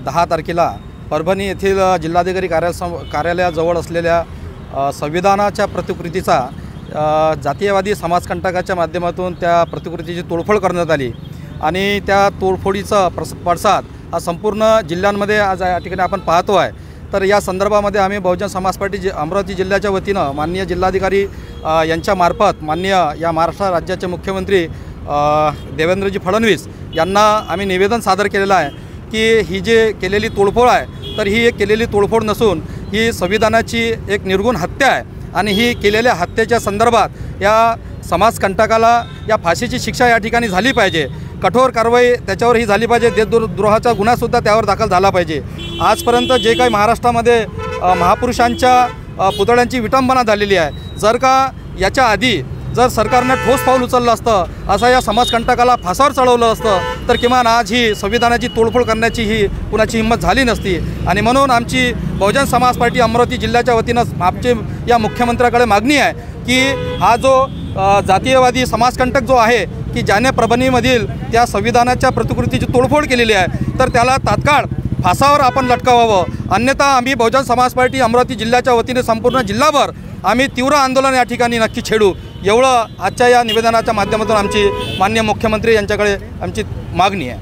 10 तारखेला परभणी येथील जिल्हाधिकारी कार्यालयाजवळ असलेल्या संविधानाच्या प्रतिकृतीचा जातीयवादी समाजकंटकाच्या माध्यमातून त्या प्रतिकृतीची तोडफोड करण्यात आली आणि त्या तोडफोडीचा पडसाद हा संपूर्ण जिल्ह्यांमध्ये आज या ठिकाणी आपण पाहतो आहे। तर या संदर्भामध्ये आम्ही बहुजन समाज पार्टी अमरावती जिल्ह्याच्या वतीनं माननीय जिल्हाधिकारी यांच्या मार्फत माननीय या महाराष्ट्र राज्याचे मुख्यमंत्री देवेंद्रजी फडणवीस यांना आम्ही निवेदन सादर केलेलं आहे की ही जे केलेली तोडफोड आहे तर ही एक केलेली तोडफोड नसून ही संविधानाची एक निर्गुण हत्या आहे आणि ही केलेल्या हत्येच्या संदर्भात या समाजकंटकाला या फाशीची शिक्षा या ठिकाणी झाली पाहिजे। कठोर कारवाई त्याच्यावर ही झाली पाहिजे। देशद्रोहाचा गुन्हासुद्धा त्यावर दाखल झाला पाहिजे। आजपर्यंत जे काही महाराष्ट्रामध्ये महापुरुषांच्या पुतळ्यांची विटंबना झालेली आहे, जर का याच्या आधी जर सरकारने ठोस पाऊल उचललं असतं, असं या समाजकंटकाला फासावर चढवलं असतं तर किमान आज ही संविधानाची तोडफोड करण्याची ही कुणाची हिंमत झाली नसती। आणि म्हणून आमची बहुजन समाज पार्टी अमरावती जिल्ह्याच्या वतीनं आमची या मुख्यमंत्र्याकडे मागणी आहे की हा जो जातीयवादी समाजकंटक जो आहे की ज्याने परभणीमधील त्या संविधानाच्या प्रतिकृतीची तोडफोड केलेली आहे तर त्याला तात्काळ फासावर आपण लटकावावं, अन्यथा आम्ही बहुजन समाज पार्टी अमरावती जिल्ह्याच्या वतीने संपूर्ण जिल्हाभर आम्ही तीव्र आंदोलन या ठिकाणी नक्की छेडू, एवढं आजच्या या निवेदनाच्या माध्यमातून आमची माननीय मुख्यमंत्री यांच्याकडे आमची मागणी आहे।